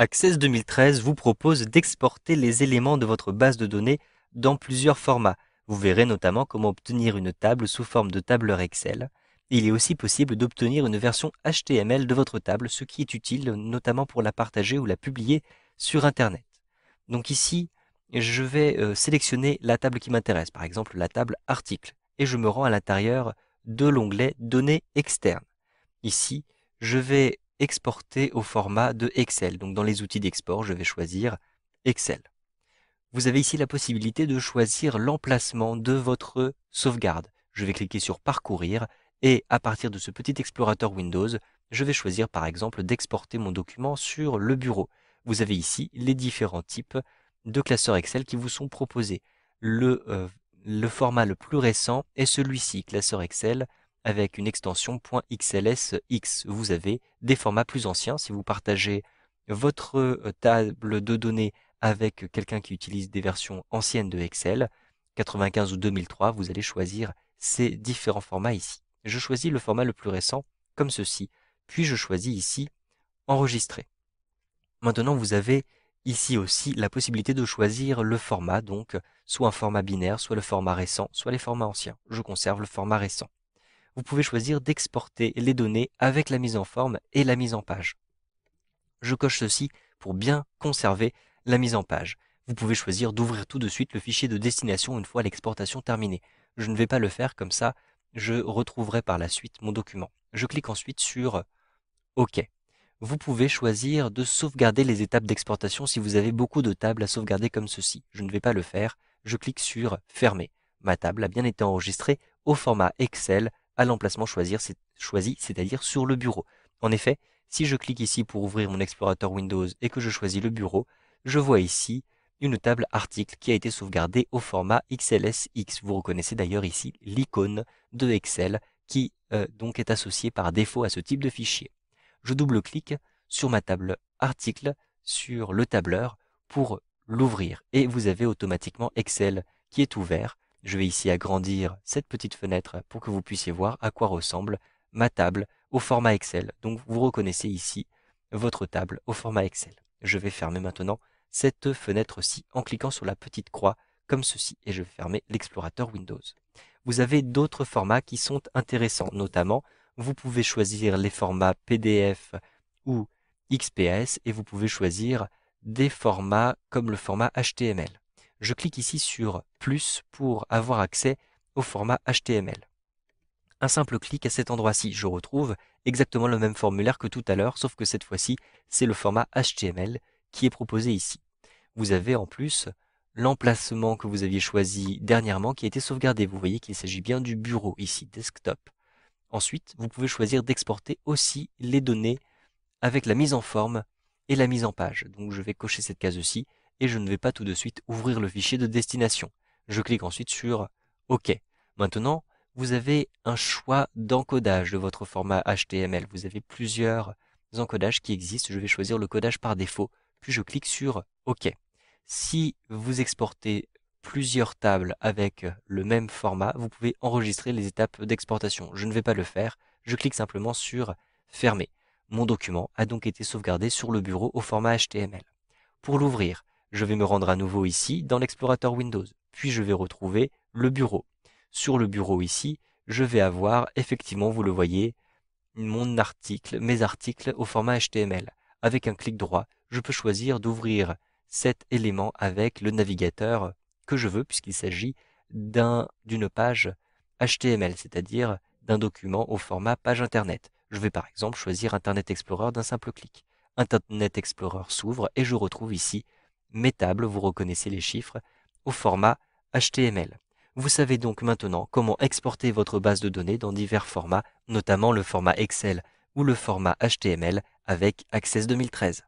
Access 2013 vous propose d'exporter les éléments de votre base de données dans plusieurs formats. Vous verrez notamment comment obtenir une table sous forme de tableur Excel. Il est aussi possible d'obtenir une version HTML de votre table, ce qui est utile notamment pour la partager ou la publier sur Internet. Donc ici, je vais sélectionner la table qui m'intéresse, par exemple la table article, et je me rends à l'intérieur de l'onglet Données externes. Ici, je vais exporter au format de Excel. Donc dans les outils d'export, je vais choisir Excel. Vous avez ici la possibilité de choisir l'emplacement de votre sauvegarde. Je vais cliquer sur Parcourir et à partir de ce petit explorateur Windows, je vais choisir par exemple d'exporter mon document sur le bureau. Vous avez ici les différents types de classeurs Excel qui vous sont proposés. Le format le plus récent est celui-ci, classeur Excel avec une extension .xlsx. Vous avez des formats plus anciens. Si vous partagez votre table de données avec quelqu'un qui utilise des versions anciennes de Excel, 95 ou 2003, vous allez choisir ces différents formats ici. Je choisis le format le plus récent, comme ceci, puis je choisis ici Enregistrer. Maintenant, vous avez ici aussi la possibilité de choisir le format, donc soit un format binaire, soit le format récent, soit les formats anciens. Je conserve le format récent. Vous pouvez choisir d'exporter les données avec la mise en forme et la mise en page. Je coche ceci pour bien conserver la mise en page. Vous pouvez choisir d'ouvrir tout de suite le fichier de destination une fois l'exportation terminée. Je ne vais pas le faire comme ça, je retrouverai par la suite mon document. Je clique ensuite sur OK. Vous pouvez choisir de sauvegarder les étapes d'exportation si vous avez beaucoup de tables à sauvegarder comme ceci. Je ne vais pas le faire, je clique sur Fermer. Ma table a bien été enregistrée au format Excel à l'emplacement choisi, c'est-à-dire sur le bureau. En effet, si je clique ici pour ouvrir mon explorateur Windows et que je choisis le bureau, je vois ici une table article qui a été sauvegardée au format XLSX. Vous reconnaissez d'ailleurs ici l'icône de Excel qui donc est associée par défaut à ce type de fichier. Je double-clique sur ma table article, sur le tableur pour l'ouvrir et vous avez automatiquement Excel qui est ouvert. Je vais ici agrandir cette petite fenêtre pour que vous puissiez voir à quoi ressemble ma table au format Excel. Donc vous reconnaissez ici votre table au format Excel. Je vais fermer maintenant cette fenêtre-ci en cliquant sur la petite croix comme ceci et je vais fermer l'explorateur Windows. Vous avez d'autres formats qui sont intéressants, notamment vous pouvez choisir les formats PDF ou XPS et vous pouvez choisir des formats comme le format HTML. Je clique ici sur plus pour avoir accès au format HTML. Un simple clic à cet endroit-ci, je retrouve exactement le même formulaire que tout à l'heure, sauf que cette fois-ci, c'est le format HTML qui est proposé ici. Vous avez en plus l'emplacement que vous aviez choisi dernièrement qui a été sauvegardé. Vous voyez qu'il s'agit bien du bureau ici, desktop. Ensuite, vous pouvez choisir d'exporter aussi les données avec la mise en forme et la mise en page. Donc je vais cocher cette case-ci et je ne vais pas tout de suite ouvrir le fichier de destination. Je clique ensuite sur OK. Maintenant, vous avez un choix d'encodage de votre format HTML. Vous avez plusieurs encodages qui existent. Je vais choisir le codage par défaut, puis je clique sur OK. Si vous exportez plusieurs tables avec le même format, vous pouvez enregistrer les étapes d'exportation. Je ne vais pas le faire, je clique simplement sur Fermer. Mon document a donc été sauvegardé sur le bureau au format HTML. Pour l'ouvrir, je vais me rendre à nouveau ici dans l'explorateur Windows, puis je vais retrouver le bureau. Sur le bureau ici, je vais avoir, effectivement, vous le voyez, mes articles au format HTML. Avec un clic droit, je peux choisir d'ouvrir cet élément avec le navigateur que je veux, puisqu'il s'agit d'une page HTML, c'est-à-dire d'un document au format page Internet. Je vais par exemple choisir Internet Explorer d'un simple clic. Internet Explorer s'ouvre et je retrouve ici mes tables, vous reconnaissez les chiffres, au format HTML. Vous savez donc maintenant comment exporter votre base de données dans divers formats, notamment le format Excel ou le format HTML avec Access 2013.